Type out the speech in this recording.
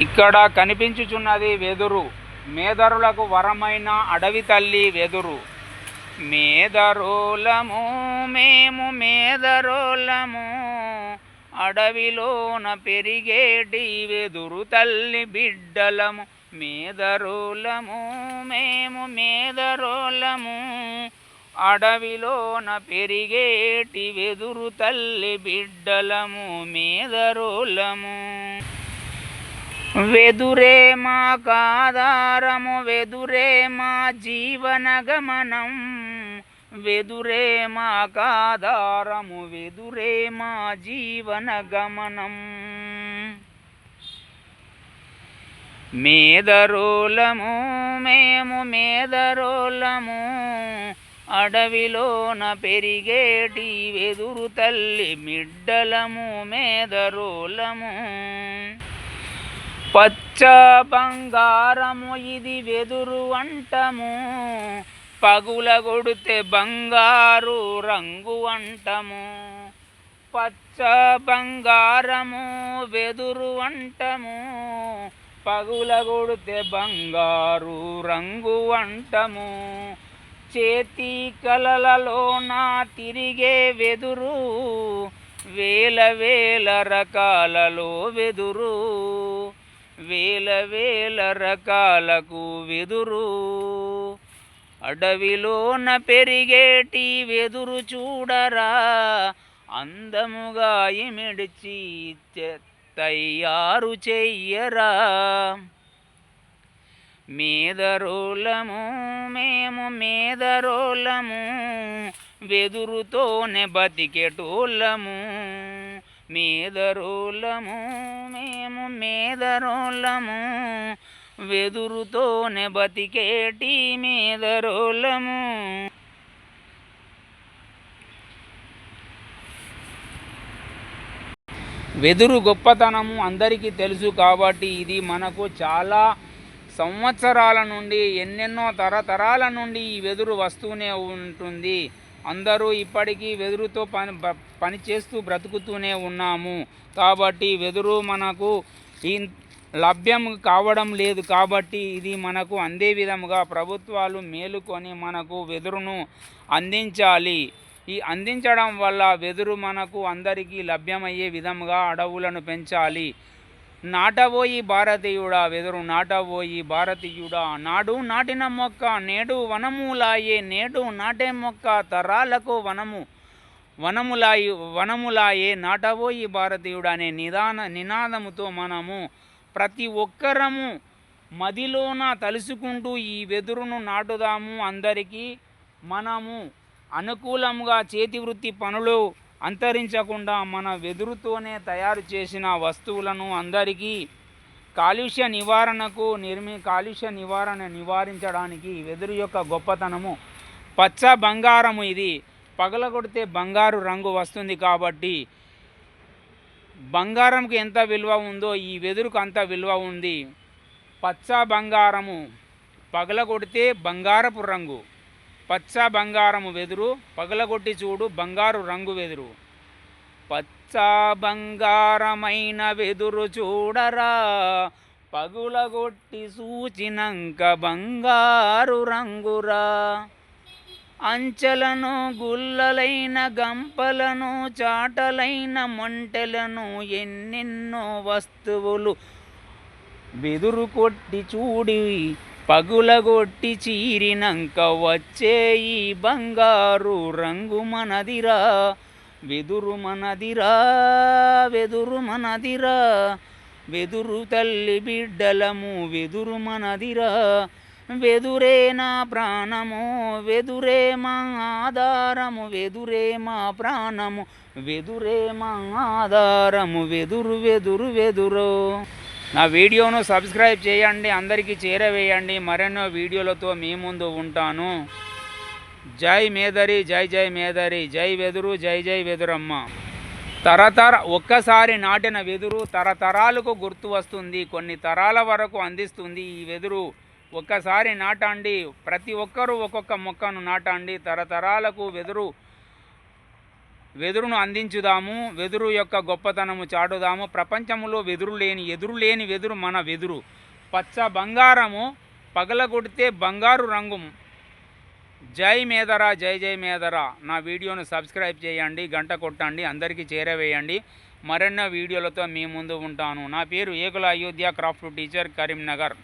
ఇక్కడ కనిపించుచున్నది వెదురు. మేదరులకు వరమైన అడవి తల్లి వెదురు. మేదరోలము మేము మేదరోలము, అడవిలోన పెరిగేటి వెదురు తల్లి బిడ్డలము. మేదరోలము మేము మేదరోలము, అడవిలోన పెరిగేటి వెదురు తల్లి బిడ్డలము మేదరోలము. వెదురే మా కాదారము, వెదురే మా జీవన గమనం, వెదురే మా కాదారము, వెదురే మా జీవన గమనం. మేదరోలము మేము మేదరోలము, అడవిలోన పెరిగేటి వెదురు తల్లి బిడ్డలము మేదరోలము. పచ్చ బంగారము ఇది వెదురు అంటము, పగులగొడితే బంగారు రంగు అంటము. పచ్చ బంగారము వెదురు అంటము, పగులగొడితే బంగారు రంగు అంటము. చేతి కలలలోన తిరిగే వెదురు, వేల వేల రకాలలో వెదురు, వేల వేల రకాలకు వెదురు. అడవిలోన పెరిగేటి వెదురు చూడరా, అందముగా ఇమిడిచి తయారు చెయ్యరా. మేదరోలము మేము మేదరోలము, వెదురుతోనే బతికెటోళ్ళము. మేదరోలము మేము మేదరోలము, వెదురుతోనే బతికేటి మేదరోలము. వెదురు గొప్పతనము అందరికీ తెలుసు కాబట్టి ఇది మనకు చాలా సంవత్సరాల నుండి, ఎన్నెన్నో తరతరాల నుండి ఈ వెదురు వస్తూనే ఉంటుంది. అందరూ ఇప్పటికీ వెదురుతో పని చేస్తూ బ్రతుకుతూనే ఉన్నాము. కాబట్టి వెదురు మనకు లభ్యం కావడం లేదు. కాబట్టి ఇది మనకు అందే విధముగా ప్రభుత్వాలు మేలుకొని మనకు వెదురును అందించాలి. ఈ అందించడం వల్ల వెదురు మనకు అందరికీ లభ్యమయ్యే విధముగా అడవులను పెంచాలి. నాటబోయి భారతీయుడా వెదురు నాటబోయి భారతీయుడా, నాడు నాటిన మొక్క నేడు వనములాయే, నేడు నాటే మొక్క తరాలకు వనములాయే. నాటబోయి భారతీయుడా అనే నినాదముతో మనము ప్రతి ఒక్కరము మదిలోన తలుసుకుంటూ ఈ వెదురును నాటుదాము. అందరికీ మనము అనుకూలంగా చేతి వృత్తి పనులు అంతరించకుండా మన వెదురుతోనే తయారు చేసిన వస్తువులను అందరికీ కాలుష్య నివారించడానికి వెదురు యొక్క గొప్పతనము. పచ్చ బంగారము ఇది పగలగొడితే బంగారు రంగు వస్తుంది. కాబట్టి బంగారంకి ఎంత విలువ ఉందో ఈ వెదురుకు అంత విలువ ఉంది. పచ్చ బంగారము పగలగొడితే బంగారపు రంగు. పచ్చ బంగారము వెదురు, పగలగొట్టి చూడు బంగారు రంగు వెదురు. పచ్చ బంగారమైన వెదురు చూడరా, పగులగొట్టి సూచినంక బంగారు రంగురా. అంచెలను గుల్లలైన గంపలను, చాటలైన మొంటెలను, ఎన్నెన్నో వస్తువులు వెదురు కొట్టి చూడి పగులగొట్టి చీరినంక వచ్చే ఈ బంగారు రంగు మనదిరా. వెదురు మనదిరా, వెదురు మనదిరా, వెదురు తల్లి బిడ్డలము వెదురు మనదిరా. వెదురే నా ప్రాణము, వెదురే మా ఆధారము, వెదురే మా ప్రాణము, వెదురే మా ఆధారము, వెదురు వెదురు వెదురు. నా వీడియోను సబ్స్క్రైబ్ చేయండి, అందరికీ చేరవేయండి. మరెన్నో వీడియోలతో మీ ముందు ఉంటాను. జై మేదరి, జై జై మేదరి, జై వెదురు, జై జై వెదురమ్మ. ఒక్కసారి నాటిన వెదురు తరతరాలకు గుర్తు వస్తుంది, కొన్ని తరాల వరకు అందిస్తుంది. ఈ వెదురు ఒక్కసారి నాటండి, ప్రతి ఒక్కరూ ఒక్కొక్క మొక్కను నాటండి. తరతరాలకు వెదురును అందించుదాము, వెదురు యొక్క గొప్పతనము చాటుదాము. ప్రపంచంలో ఎదురులేని వెదురు మన వెదురు. పచ్చ బంగారము పగలగొడితే బంగారు రంగు. జై మేదరా, జై జై మేదరా. నా వీడియోను సబ్స్క్రైబ్ చేయండి, గంట కొట్టండి, అందరికీ చేరవేయండి. మరెన్నో వీడియోలతో మీ ముందు ఉంటాను. నా పేరు ఏకుల అయోధ్య, క్రాఫ్ట్ టీచర్, కరీంనగర్.